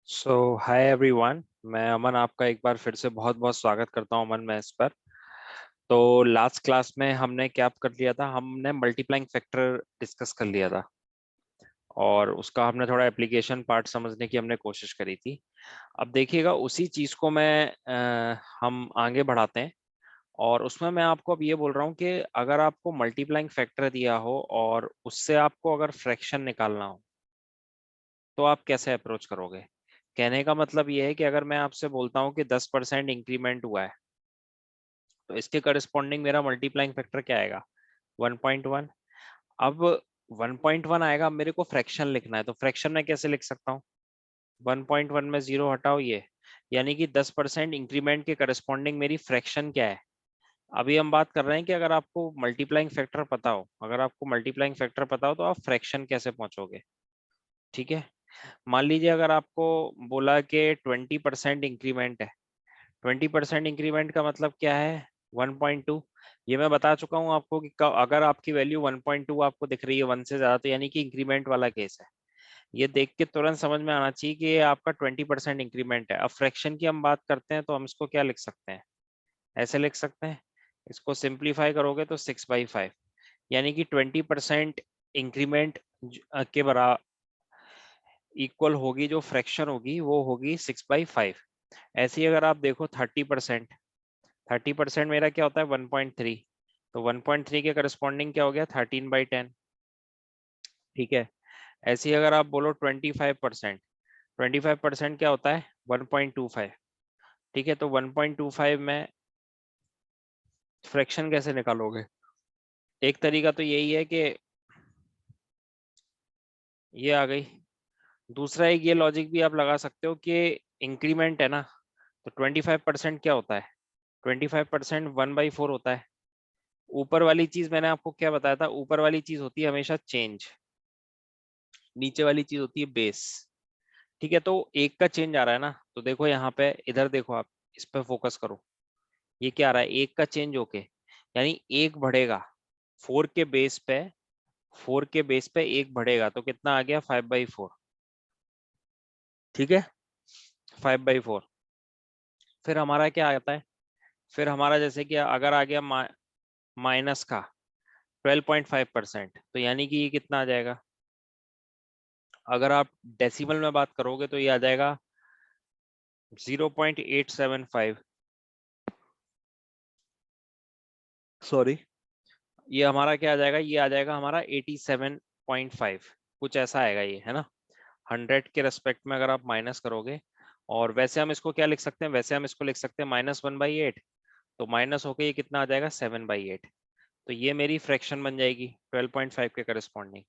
Hi everyone, मैं अमन आपका एक बार फिर से बहुत बहुत स्वागत करता हूं अमन मैं इस पर। तो लास्ट क्लास में हमने क्या कर लिया था, हमने मल्टीप्लाइंग फैक्टर डिस्कस कर लिया था और उसका हमने थोड़ा एप्लीकेशन पार्ट समझने की हमने कोशिश करी थी। अब देखिएगा उसी चीज को हम आगे बढ़ाते हैं और उसमें मैं आपको अब ये बोल रहा हूँ कि अगर आपको मल्टीप्लाइंग फैक्टर दिया हो और उससे आपको अगर फ्रैक्शन निकालना हो तो आप कैसे अप्रोच करोगे। कहने का मतलब ये है कि अगर मैं आपसे बोलता हूँ कि 10% इंक्रीमेंट हुआ है तो इसके करस्पॉन्डिंग मेरा मल्टीप्लाइंग फैक्टर क्या आएगा, 1.1। अब 1.1 आएगा, अब मेरे को फ्रैक्शन लिखना है तो फ्रैक्शन में कैसे लिख सकता हूँ, 1.1 में जीरो हटाओ ये, यानी कि 10% इंक्रीमेंट के करस्पॉन्डिंग मेरी फ्रैक्शन क्या है। अभी हम बात कर रहे हैं कि अगर आपको मल्टीप्लाइंग फैक्टर पता हो, अगर आपको मल्टीप्लाइंग फैक्टर पता हो तो आप फ्रैक्शन कैसे पहुंचोगे। ठीक है, मान लीजिए अगर आपको बोला कि 20% इंक्रीमेंट है, 20% इंक्रीमेंट का मतलब क्या है, 1.2। ये मैं बता चुका हूँ आपको कि अगर आपकी वैल्यू 1.2 आपको दिख रही है 1 से ज्यादा तो यानी कि इंक्रीमेंट वाला केस है। ये देख के तुरंत समझ में आना चाहिए कि ये आपका 20% इंक्रीमेंट है। अब फ्रैक्शन की हम बात करते हैं तो हम इसको क्या लिख सकते हैं, ऐसे लिख सकते हैं, इसको सिंप्लीफाई करोगे तो 6/5, यानी कि 20% इंक्रीमेंट के बराबर इक्वल होगी, जो फ्रैक्शन होगी वो होगी 6/5। ऐसे ही अगर आप देखो 30%, 30% मेरा क्या होता है 1.3, तो 1.3 के करस्पॉन्डिंग क्या हो गया 13/10। ठीक है, ऐसे ही अगर आप बोलो 25%, 25% क्या होता है 1.25। ठीक है, तो 1.25 में फ्रैक्शन कैसे निकालोगे, एक तरीका तो यही है कि ये आ गई। दूसरा एक ये लॉजिक भी आप लगा सकते हो कि इंक्रीमेंट है ना, तो 25% क्या होता है, 25% 1/4 होता है। ऊपर वाली चीज मैंने आपको क्या बताया था, ऊपर वाली चीज होती है हमेशा चेंज, नीचे वाली चीज होती है बेस। ठीक है, तो एक का चेंज आ रहा है ना, तो देखो यहाँ पे, इधर देखो आप, इस पे फोकस करो, ये क्या आ रहा है एक का चेंज होके, यानी एक बढ़ेगा 4 के बेस पे, 4 के बेस पे एक बढ़ेगा तो कितना आ गया 5/4। ठीक है, 5/4। फिर हमारा क्या आता है, फिर हमारा जैसे कि अगर आ गया माइनस का 12.5%, तो यानी कि ये कितना आ जाएगा, अगर आप डेसिमल में बात करोगे तो ये आ जाएगा 0.875, सॉरी, ये हमारा क्या आ जाएगा, ये आ जाएगा हमारा 87.5, कुछ ऐसा आएगा ये, है ना। 100 के रेस्पेक्ट में अगर आप माइनस करोगे, और वैसे हम इसको क्या लिख सकते हैं, वैसे हम इसको लिख सकते हैं -1/8, तो माइनस होके ये कितना आ जाएगा 7/8। तो ये मेरी फ्रैक्शन बन जाएगी 12.5 के करस्पॉन्डिंग।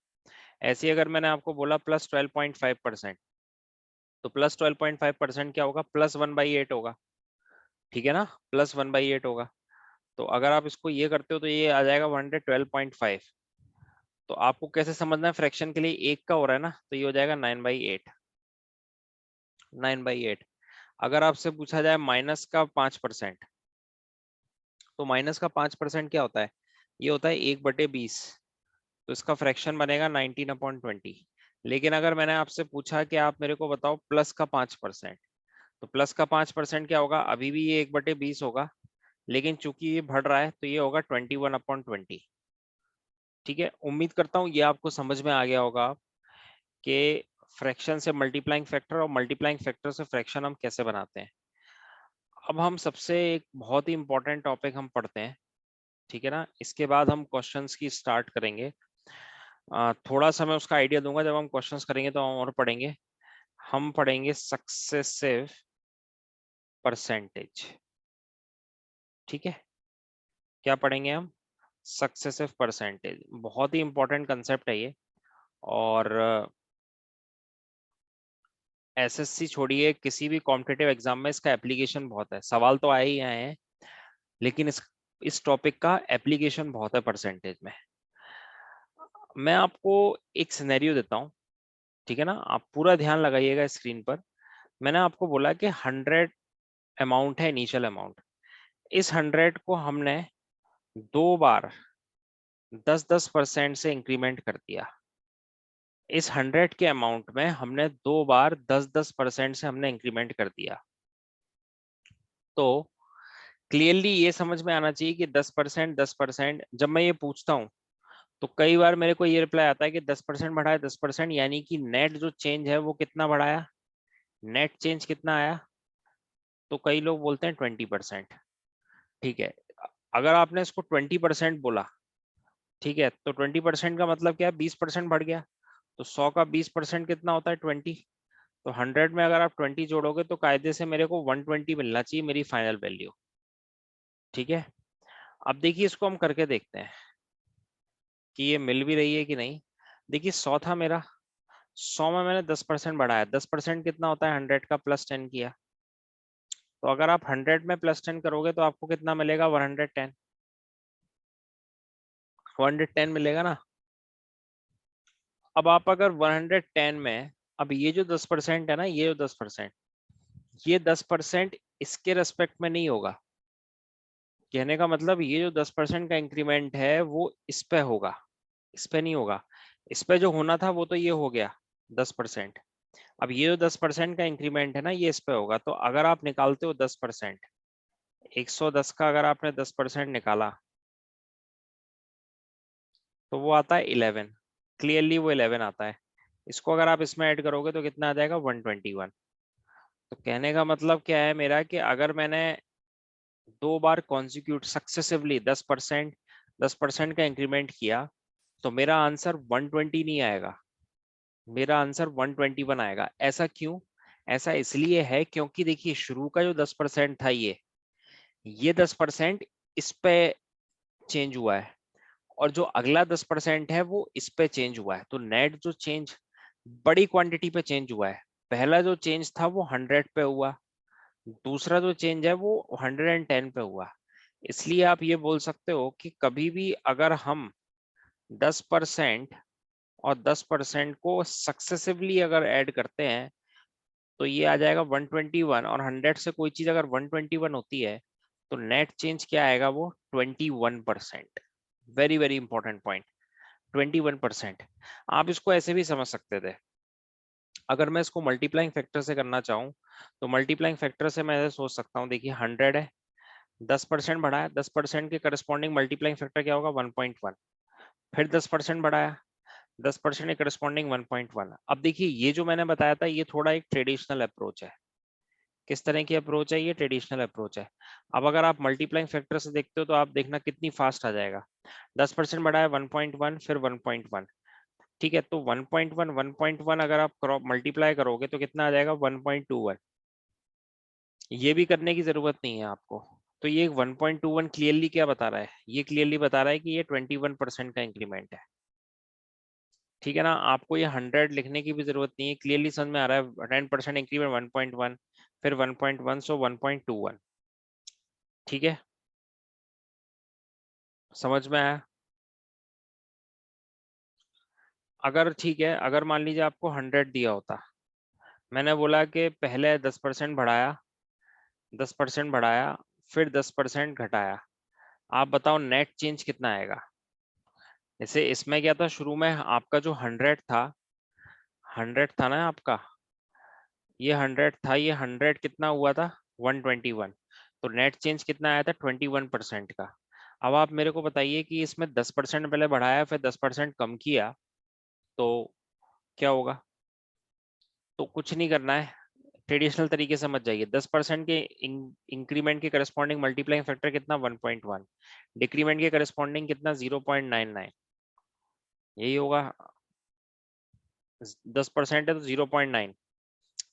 ऐसे ही अगर मैंने आपको बोला +12.5%, तो +12.5% क्या होगा, +1/8 होगा। ठीक है ना, +1/8 होगा। तो अगर आप इसको ये करते हो तो ये आ जाएगा 112.5। तो आपको कैसे समझना है, फ्रैक्शन के लिए एक का हो रहा है ना, तो ये हो जाएगा 9/8, 9/8। अगर आपसे पूछा जाए माइनस का 5%, तो माइनस का 5% क्या होता है, ये होता है 1/20, तो इसका फ्रैक्शन बनेगा 19/20। लेकिन अगर मैंने आपसे पूछा कि आप मेरे को बताओ प्लस का 5%, तो प्लस का 5% क्या होगा, अभी भी ये 1/20 होगा, लेकिन चूंकि ये बढ़ रहा है तो ये होगा 21/20। ठीक है, उम्मीद करता हूँ ये आपको समझ में आ गया होगा कि फ्रैक्शन से मल्टीप्लाइंग फैक्टर और मल्टीप्लाइंग फैक्टर से फ्रैक्शन हम कैसे बनाते हैं। अब हम सबसे एक बहुत ही इंपॉर्टेंट टॉपिक हम पढ़ते हैं, ठीक है ना, इसके बाद हम क्वेश्चंस की स्टार्ट करेंगे। थोड़ा सा मैं उसका आइडिया दूंगा, जब हम क्वेश्चंस करेंगे तो हम और पढ़ेंगे। हम पढ़ेंगे सक्सेसिव परसेंटेज। ठीक है, क्या पढ़ेंगे हम, सक्सेसिव परसेंटेज, बहुत ही इंपॉर्टेंट कंसेप्ट है ये। और एसएससी छोड़िए, किसी भी कॉम्पिटिटिव एग्जाम में इसका एप्लीकेशन बहुत है, सवाल तो आए ही आए हैं, लेकिन इस टॉपिक का एप्लीकेशन बहुत है परसेंटेज में। मैं आपको एक सिनेरियो देता हूँ, ठीक है ना, आप पूरा ध्यान लगाइएगा स्क्रीन पर। मैंने आपको बोला कि 100 अमाउंट है, इनिशियल अमाउंट। इस 100 को हमने 2 बार 10-10% से इंक्रीमेंट कर दिया। इस 100 के अमाउंट में हमने 2 बार 10-10% से हमने इंक्रीमेंट कर दिया। तो क्लियरली ये समझ में आना चाहिए कि 10%, 10%, जब मैं ये पूछता हूँ तो कई बार मेरे को ये रिप्लाई आता है कि 10% बढ़ाया, 10%, यानी कि नेट जो चेंज है वो कितना बढ़ाया, नेट चेंज कितना आया, तो कई लोग बोलते हैं 20%। ठीक है, अगर आपने इसको 20% बोला, ठीक है, तो 20% का मतलब क्या है, 20% बढ़ गया। तो 100 का 20% कितना होता है, 20। तो 100 में अगर आप 20 जोड़ोगे तो कायदे से मेरे को 120 मिलना चाहिए, मेरी फाइनल वैल्यू। ठीक है, अब देखिए इसको हम करके देखते हैं कि ये मिल भी रही है कि नहीं। देखिए 100 था मेरा, 100 में मैंने 10% बढ़ाया, 10% कितना होता है, 100 का +10 किया। तो अगर आप 100 में +10 करोगे तो आपको कितना मिलेगा, 110, 110 मिलेगा ना। अब आप अगर 110 में, अब ये जो 10% है ना, ये जो 10%, ये 10% इसके रेस्पेक्ट में नहीं होगा। कहने का मतलब ये जो 10% का इंक्रीमेंट है वो इस पे होगा, इस पे नहीं होगा। इस पे जो होना था वो तो ये हो गया 10%। अब ये जो 10% का इंक्रीमेंट है ना, ये इस पे होगा। तो अगर आप निकालते हो 10%, 110 का अगर आपने 10% निकाला तो वो आता है 11। क्लियरली वो 11 आता है। इसको अगर आप इसमें ऐड करोगे तो कितना आ जाएगा, 121। तो कहने का मतलब क्या है मेरा, कि अगर मैंने 2 बार कॉन्सिक्यूट सक्सेसिवली 10%, 10% का इंक्रीमेंट किया तो मेरा आंसर 120 नहीं आएगा, मेरा आंसर 121 आएगा। ऐसा क्यों? ऐसा इसलिए है क्योंकि देखिए शुरू का जो 10% था, ये 10% इस पे चेंज हुआ है, और जो अगला 10% है वो इस पे चेंज हुआ है। तो नेट जो चेंज बड़ी क्वांटिटी पे चेंज हुआ है। पहला जो चेंज था वो 100 पे हुआ, दूसरा जो चेंज है वो 110 पे हुआ। इसलिए आप ये बोल सकते हो कि कभी भी अगर हम 10% और 10% को सक्सेसिवली अगर ऐड करते हैं तो ये आ जाएगा 121, और 100 से कोई चीज अगर 121 होती है तो नेट चेंज क्या आएगा, वो 21%। Very very important point, 21%। आप इसको ऐसे भी समझ सकते थे, अगर मैं इसको मल्टीप्लाइंग फैक्टर से करना चाहूँ तो मल्टीप्लाइंग फैक्टर से मैं ऐसे सोच सकता हूँ। देखिए 100 है, 10% बढ़ाया, 10% के करस्पॉन्डिंग मल्टीप्लाइंग फैक्टर क्या होगा, 1.1। फिर 10% बढ़ाया, 10% के करस्पॉन्डिंग 1.1। अब देखिए ये जो मैंने बताया था ये थोड़ा एक ट्रेडिशनल अप्रोच है। किस तरह की अप्रोच है, ये ट्रेडिशनल अप्रोच है। अब अगर आप मल्टीप्लाइंग फैक्टर से देखते हो तो आप देखना कितनी फास्ट आ जाएगा। 10% बढ़ाया, 1.1, फिर 1.1। ठीक है, तो 1.1, 1.1 अगर आप क्रॉप मल्टीप्लाई करोगे तो कितना आ जाएगा, 1.21। ये भी करने की जरूरत नहीं है आपको। तो ये 1.21 क्लियरली क्या बता रहा है, ये क्लियरली बता रहा है कि ये 21% का इंक्रीमेंट है। ठीक है ना, आपको ये 100 लिखने की भी जरूरत नहीं है, क्लियरली समझ में आ रहा है। 10% इंक्रीमेंट 1.1, फिर 1.1, सो 1.21। ठीक है, समझ में आया। अगर ठीक है, अगर मान लीजिए आपको 100 दिया होता, मैंने बोला कि पहले 10% बढ़ाया, 10% बढ़ाया, फिर 10% घटाया, आप बताओ नेट चेंज कितना आएगा। जैसे इसमें क्या था, शुरू में आपका जो 100 था, 100 था ना आपका, ये 100 था, ये 100 कितना हुआ था, 121। तो नेट चेंज कितना आया था, 21% का। अब आप मेरे को बताइए कि इसमें 10% पहले बढ़ाया, फिर 10% कम किया, तो क्या होगा। तो कुछ नहीं करना है, ट्रेडिशनल तरीके से मत जाइए। 10% के इंक्रीमेंट के करस्पॉन्डिंग मल्टीप्लाइंग फैक्टर कितना, 1.1। डिक्रीमेंट के करस्पॉन्डिंग कितना, 0.99। यही होगा, 10% है तो 0.9,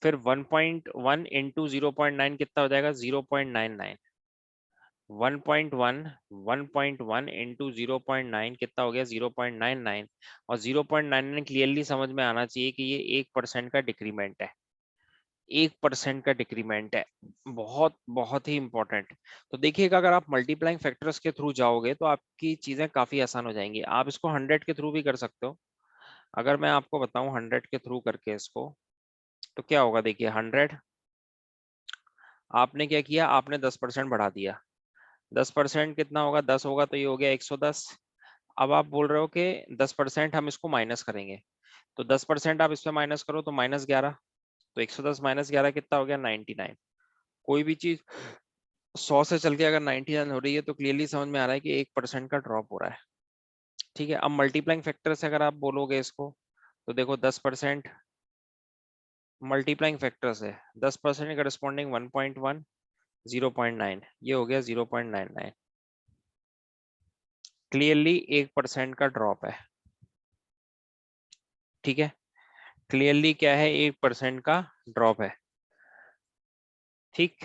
फिर 1.1 इंटू 0.9 कितना हो जाएगा, 0.99। 1.1, 1.1 इंटू 0.9 कितना हो गया, 0.99। और 0.99 क्लियरली समझ में आना चाहिए कि ये 1% का डिक्रीमेंट है, 1% का डिक्रीमेंट है। बहुत बहुत ही इंपॉर्टेंट। तो देखिएगा, अगर आप मल्टीप्लाइंग फैक्टर्स के थ्रू जाओगे तो आपकी चीजें काफी आसान हो जाएंगी। आप इसको 100 के थ्रू भी कर सकते हो। अगर मैं आपको बताऊं 100 के थ्रू करके इसको, तो क्या होगा, देखिए 100, आपने क्या किया, आपने 10% बढ़ा दिया। 10% कितना होगा, 10 होगा तो ये हो गया 110। अब आप बोल रहे हो कि 10% हम इसको माइनस करेंगे, तो 10% आप इसमें माइनस करो तो -11, तो 110 -11 कितना हो गया 99। कोई भी चीज 100 से चल के अगर 99 हो रही है तो क्लियरली समझ में आ रहा है कि 1% का ड्रॉप हो रहा है। ठीक है, अब मल्टीप्लाइंग फैक्टर से अगर आप बोलोगे इसको, तो देखो 10% मल्टीप्लाइंग फैक्टर से 10% करस्पॉन्डिंग 1.1, 0.9, ये हो गया 0.99। क्लियरली 1% का ड्रॉप है। ठीक है, क्लियरली क्या है, 1% का ड्रॉप है। ठीक,